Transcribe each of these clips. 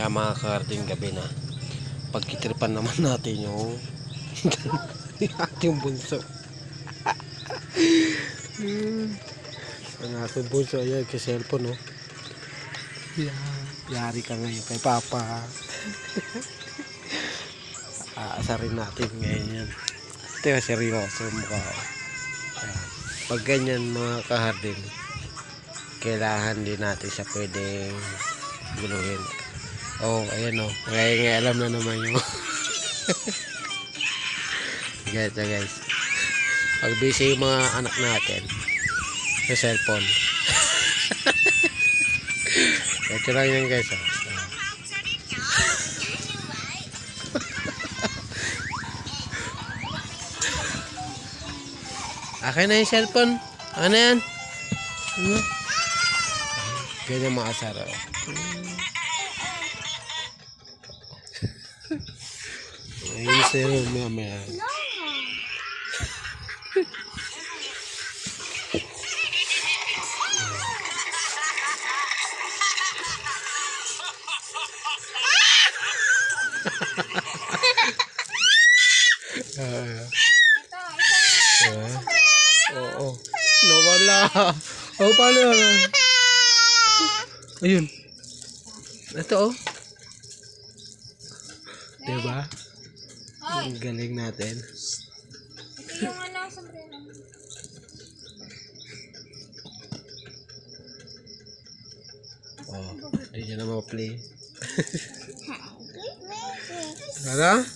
Kaya mga karding, gabi na. Pagkitripan naman natin yung ating bunso. Ang ating bunso, ayan, kay cellphone, no? Yari ka ngayon kay Papa. Aasarin natin ngayon yan. Ito yung seryoso mukha ko. Pag ganyan mga kaharding, kailangan din natin siya pwedeng guluhin. Oh, ayan oh. Ngayon alam na naman yung guys. Pag busy yung mga anak natin sa cellphone. Ito lang yan guys oh. Akin na yung cellphone. Ano yan? Ganyan mga asara oh. Ayun sa'yo mamaya. Oo. Nawala. Oh, paano yan? Ayun. Ito oh. Diba? Ang galing natin. Ito yung ano, sombrero. Oh, hindi niya na ma-play. Ano?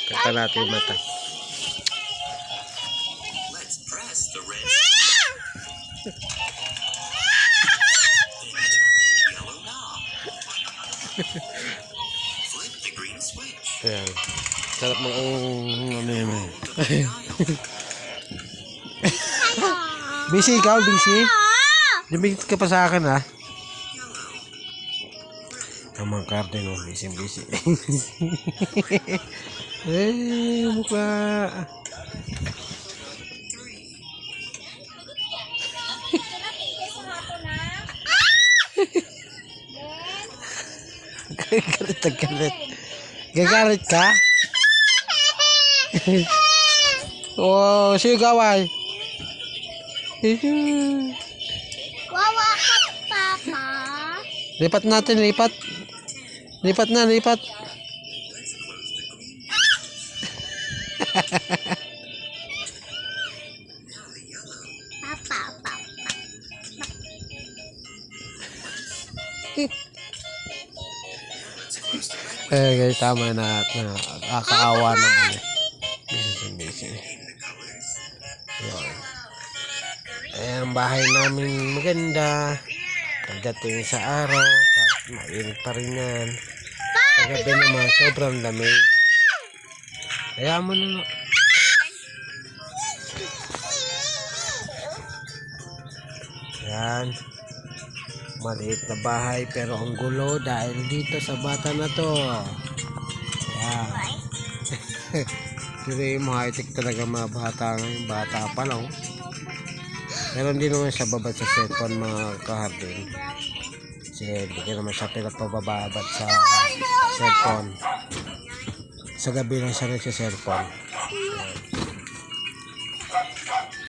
Kata natin yung mata. Ayan. Sarap mo ang ano yun. Busy ikaw? Busy? Lumikit ka pa sa akin ha? Ang mga karte no. Busy. Eh, mukha. Galit. Gagalit ka? Oh, siya gaway. Wawa ka, Papa. Lipat natin, lipat. Lipat. Papa. Guys, tama na. Nakakaawa naman eh. Busy. Yun. Ayan ang bahay namin maganda. Pagdating sa araw, at mainit pa rin yan. Sa gabi naman, sobrang lamig. Kaya mo na. Yan. Maliit na bahay pero ang gulo dahil dito sa bata na to. Yan. Pero yung mga high-tech talaga mga bata ngayon. Bata pa lang. Pero hindi naman siya babad sa cellphone mga kaharding. Kasi hindi ka naman siya pinapababad sa cellphone. Sa gabi lang siya nagsa-cellphone.